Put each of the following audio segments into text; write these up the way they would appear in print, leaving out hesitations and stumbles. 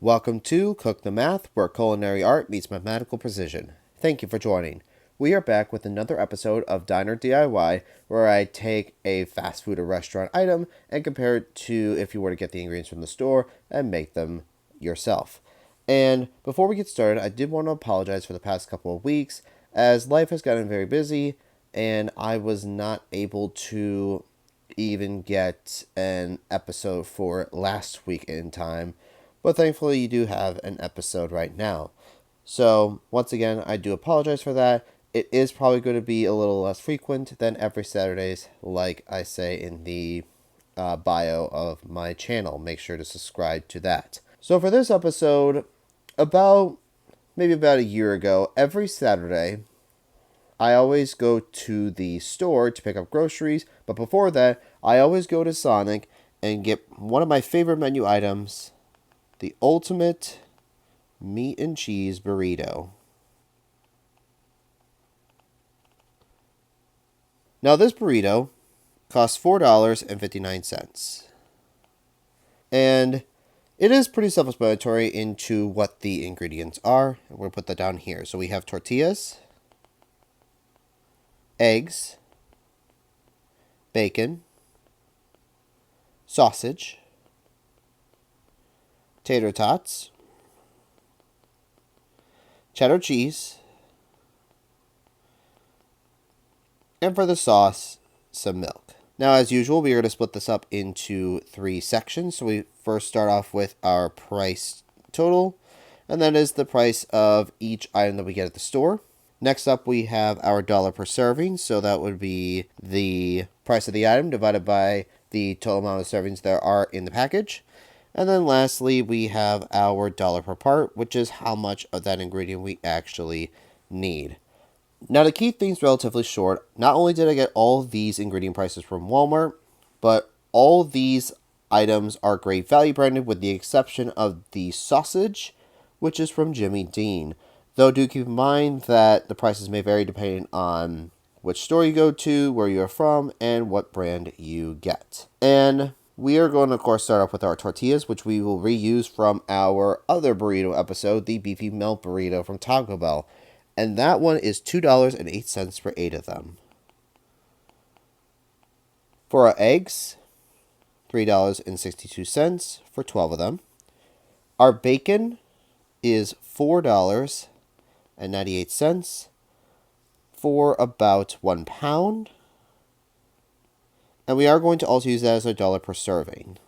Welcome to Cook the Math, where culinary art meets mathematical precision. Thank you for joining. We are back with another episode of Diner DIY, where I take a fast food or restaurant item and compare it to if you were to get the ingredients from the store and make them yourself. And before we get started, I did want to apologize for the past couple of weeks, as life has gotten very busy and I was not able to even get an episode for last week in time. But thankfully, you do have an episode right now. So, once again, I do apologize for that. It is probably going to be a little less frequent than every Saturdays, like I say in the bio of my channel. Make sure to subscribe to that. So, for this episode, maybe about a year ago, every Saturday, I always go to the store to pick up groceries. But before that, I always go to Sonic and get one of my favorite menu items, the ultimate meat and cheese burrito. Now this burrito costs $4.59. And it is pretty self-explanatory into what the ingredients are. I'm going to put that down here. So we have tortillas, eggs, bacon, sausage, tater tots, cheddar cheese, and for the sauce, some milk. Now, as usual, we are going to split this up into 3 sections. So we first start off with our price total, and that is the price of each item that we get at the store. Next up, we have our dollar per serving. So that would be the price of the item divided by the total amount of servings there are in the package. And then lastly, we have our dollar per part, which is how much of that ingredient we actually need. Now, to keep things relatively short, not only did I get all of these ingredient prices from Walmart, but all these items are great value branded with the exception of the sausage, which is from Jimmy Dean. Though do keep in mind that the prices may vary depending on which store you go to, where you're from, and what brand you get. And we are going to, of course, start off with our tortillas, which we will reuse from our other burrito episode, the beefy melt burrito from Taco Bell. And that one is $2.08 for 8 of them. For our eggs, $3.62 for 12 of them. Our bacon is $4.98 for about 1 pound. And we are going to also use that as a dollar per serving.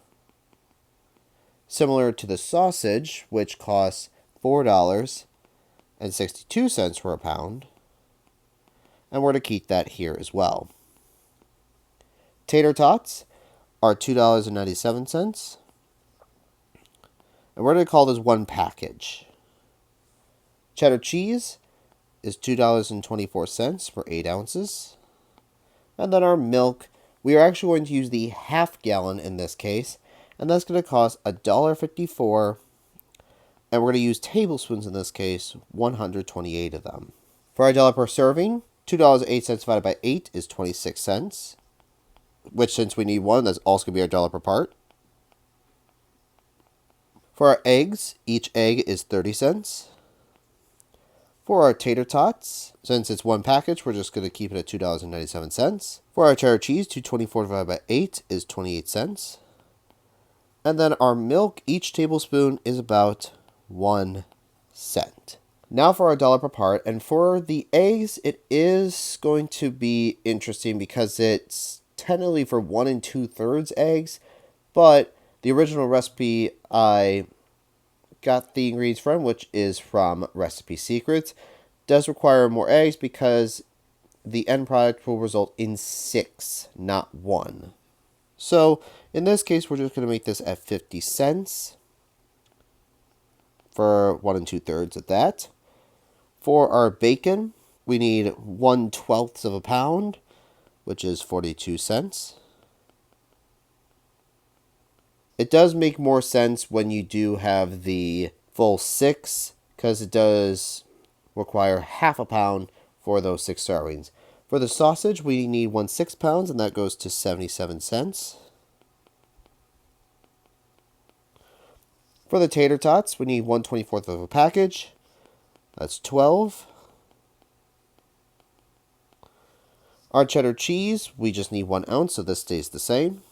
Similar to the sausage, which costs $4.62 for a pound. And we're to keep that here as well. Tater tots are $2.97. And we're going to call this one package. Cheddar cheese is $2.24 for 8 ounces. And then our milk, we are actually going to use the half gallon in this case, and that's going to cost $1.54, and we're going to use tablespoons in this case, 128 of them. For our dollar per serving, $2.08 divided by 8 is 26 cents, which since we need one, that's also going to be our dollar per part. For our eggs, each egg is 30 cents. For our tater tots, since it's one package, we're just going to keep it at $2.97. For our cheddar cheese, $2.24 divided by 8 is 28 cents. And then our milk, each tablespoon is about 1 cent. Now for our dollar per part, and for the eggs, it is going to be interesting because it's technically for 1 2/3 eggs, but the original recipe I got the ingredients from, which is from Recipe Secrets, does require more eggs because the end product will result in 6, not 1. So in this case, we're just going to make this at 50 cents for 1 2/3 of that. For our bacon, we need 1/12 of a pound, which is 42 cents. It does make more sense when you do have the full 6, because it does require half a pound for those 6 servings. For the sausage, we need 1/6 pounds, and that goes to 77 cents. For the tater tots, we need 1/24 of a package. That's 12. Our cheddar cheese, we just need 1 ounce, so this stays the same.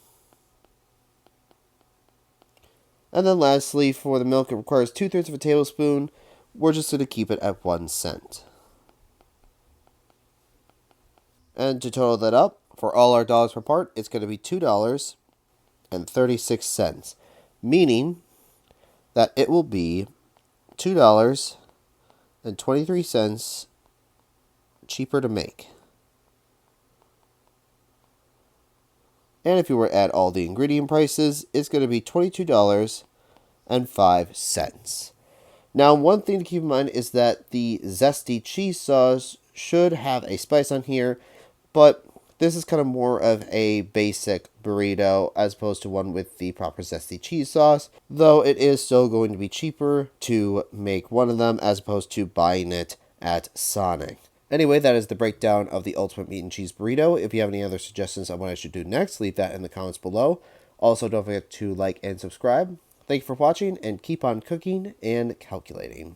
And then lastly, for the milk, it requires 2/3 of a tablespoon. We're just going to keep it at 1 cent. And to total that up, for all our dollars per part, it's going to be $2.36, meaning that it will be $2.23 cheaper to make. And if you were to add all the ingredient prices, it's going to be $22.05. Now, one thing to keep in mind is that the zesty cheese sauce should have a spice on here, but this is kind of more of a basic burrito as opposed to one with the proper zesty cheese sauce, though it is still going to be cheaper to make one of them as opposed to buying it at Sonic. Anyway, that is the breakdown of the Ultimate Meat and Cheese Burrito. If you have any other suggestions on what I should do next, leave that in the comments below. Also, don't forget to like and subscribe. Thank you for watching, and keep on cooking and calculating.